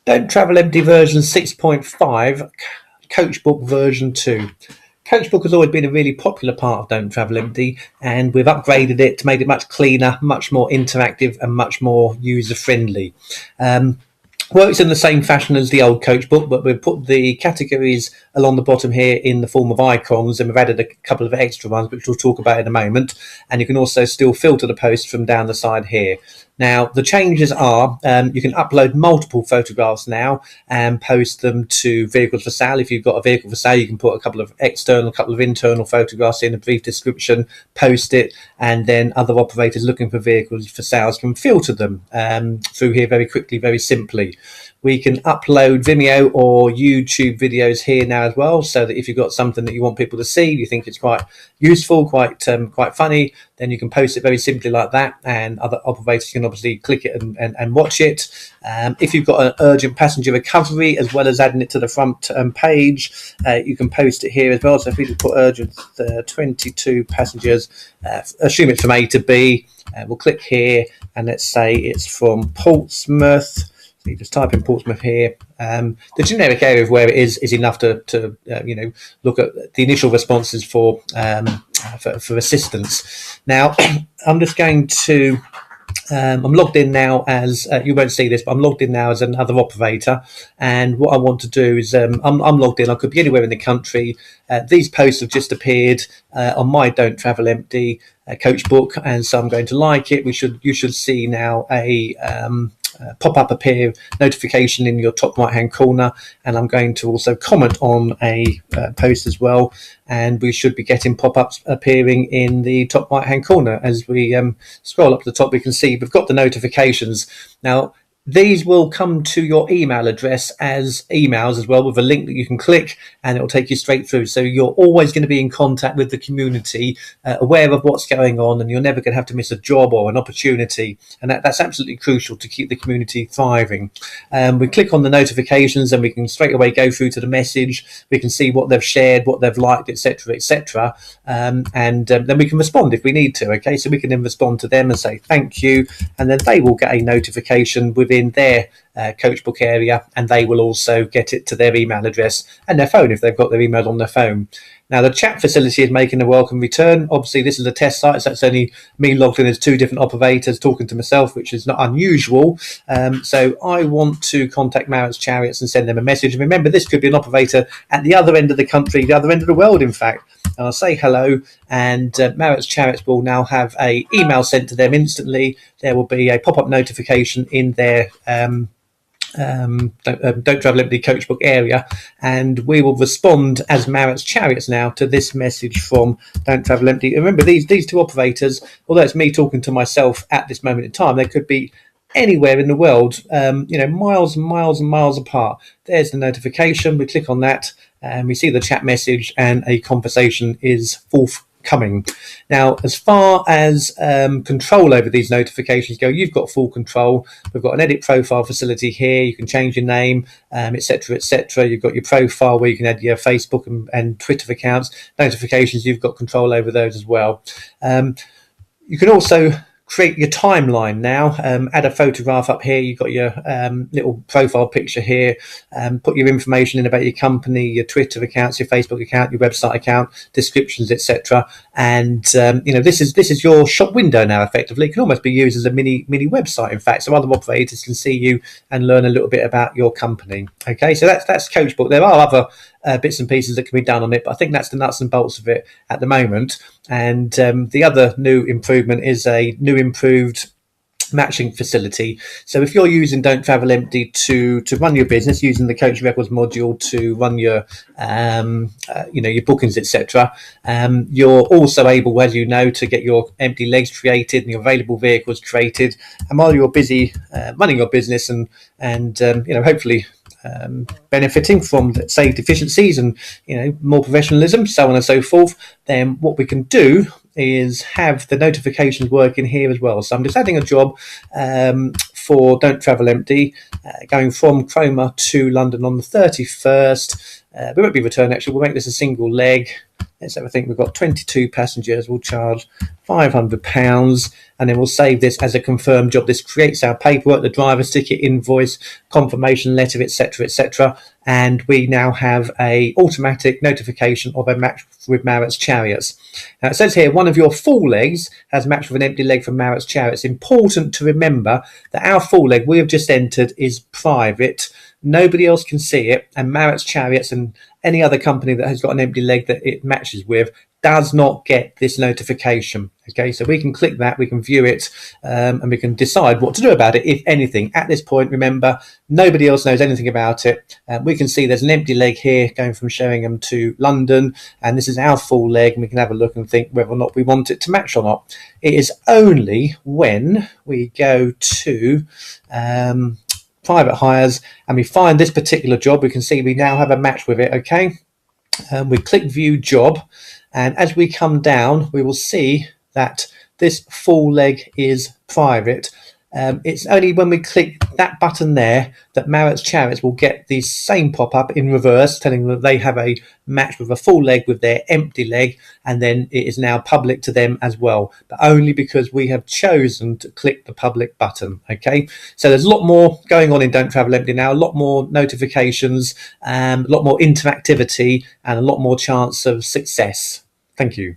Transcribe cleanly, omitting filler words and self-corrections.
Don't Travel Empty version 6.5, Coachbook version 2. Coachbook has always been a really popular part of Don't Travel Empty, and we've upgraded it to make it much cleaner, much more interactive, and much more user-friendly. Works in the same fashion as the old Coachbook, but we've put the categories along the bottom here in the form of icons, and we've added a couple of extra ones, which we'll talk about in a moment. And you can also still filter the posts from down the side here. Now, the changes are you can upload multiple photographs now and post them to vehicles for sale. If you've got a vehicle for sale, you can put a couple of external, a couple of internal photographs in, a brief description, post it, and then other operators looking for vehicles for sales can filter them through here very quickly, very simply. We can upload Vimeo or YouTube videos here now as well, so that if you've got something that you want people to see, you think it's quite useful, quite funny, then you can post it very simply like that, and other operators can obviously click it and watch it. If you've got an urgent passenger recovery, as well as adding it to the front page, you can post it here as well. So if we just put urgent 22 passengers, assume it's from A to B, we'll click here, and let's say it's from Portsmouth. You just type in Portsmouth here. The generic area of where it is enough to look at the initial responses for assistance. Now, I'm just going to. I'm logged in now as you won't see this, but I'm logged in now as another operator. And what I want to do is I'm logged in. I could be anywhere in the country. These posts have just appeared on my Don't Travel Empty Coachbook, and so I'm going to like it. You should see now a pop-up appear notification in your top right hand corner, and I'm going to also comment on a post as well, and we should be getting pop-ups appearing in the top right hand corner. As we scroll up to the top, we can see we've got the notifications. Now, these will come to your email address as emails as well, with a link that you can click, and it will take you straight through. So you're always going to be in contact with the community, aware of what's going on, and you're never going to have to miss a job or an opportunity. And that's absolutely crucial to keep the community thriving. We click on the notifications, and we can straight away go through to the message. We can see what they've shared, what they've liked, etc., etc. And then we can respond if we need to. Okay, so we can then respond to them and say thank you, and then they will get a notification within their Coachbook area, and they will also get it to their email address and their phone if they've got their email on their phone. Now, the chat facility is making a welcome return. Obviously, this is a test site, so that's only me logged in as two different operators talking to myself, which is not unusual. So I want to contact Marit's Chariots and send them a message. And remember, this could be an operator at the other end of the country, the other end of the world, in fact. And I'll say hello, and Marit's Chariots will now have a email sent to them instantly. There will be a pop-up notification in their Don't Travel Empty Coachbook area, and we will respond as Marit's Chariots now to this message from Don't Travel Empty. Remember, these two operators, although it's me talking to myself at this moment in time, they could be anywhere in the world, miles and miles and miles apart. There's the notification. We click on that, and we see the chat message, and a conversation is forthcoming. Now, as far as control over these notifications go, you've got full control. We've got an edit profile facility here. You can change your name, etc., etc. You've got your profile where you can add your Facebook and Twitter accounts. Notifications, you've got control over those as well. You can also create your timeline now. Add a photograph up here. You've got your little profile picture here. Put your information in about your company, your Twitter accounts, your Facebook account, your website account, descriptions, etc. And this is your shop window now. Effectively, it can almost be used as a mini website, in fact, so other operators can see you and learn a little bit about your company. Okay, so that's Coachbook. There are other bits and pieces that can be done on it, but I think that's the nuts and bolts of it at the moment. And the other new improvement is a new improved matching facility. So if you're using Don't Travel Empty to run your business, using the Coach Records module to run your your bookings, etc., you're also able, as you know, to get your empty legs created and your available vehicles created. And while you're busy running your business and hopefully benefiting from saved efficiencies and more professionalism, so on and so forth, then what we can do is have the notifications work in here as well. So I'm just adding a job for Don't Travel Empty, going from Cromer to London on the 31st. We won't be return actually, we'll make this a single leg. Let's have a think. We've got 22 passengers. We'll charge £500 and then we'll save this as a confirmed job. This creates our paperwork, the driver's ticket, invoice, confirmation letter, etc., etc. And we now have a automatic notification of a match with Marit's Chariots. Now it says here, one of your full legs has matched with an empty leg from Marit's Chariots. It's important to remember that our full leg we have just entered is private. Nobody else can see it, and Marit's Chariots and any other company that has got an empty leg that it matches with does not get this notification. Okay, so we can click that, we can view it, and we can decide what to do about it, if anything. At this point, remember, nobody else knows anything about it. We can see there's an empty leg here going from Sheringham to London, and this is our full leg, and we can have a look and think whether or not we want it to match or not. It is only when we go to private hires and we find this particular job, we can see we now have a match with it. Okay, we click view job, and as we come down we will see that this full leg is private. It's only when we click that button there that Marit's Chariots will get the same pop-up in reverse telling them that they have a match with a full leg with their empty leg, and then it is now public to them as well, but only because we have chosen to click the public button. Okay, so there's a lot more going on in Don't Travel Empty now, a lot more notifications, a lot more interactivity, and a lot more chance of success. Thank you.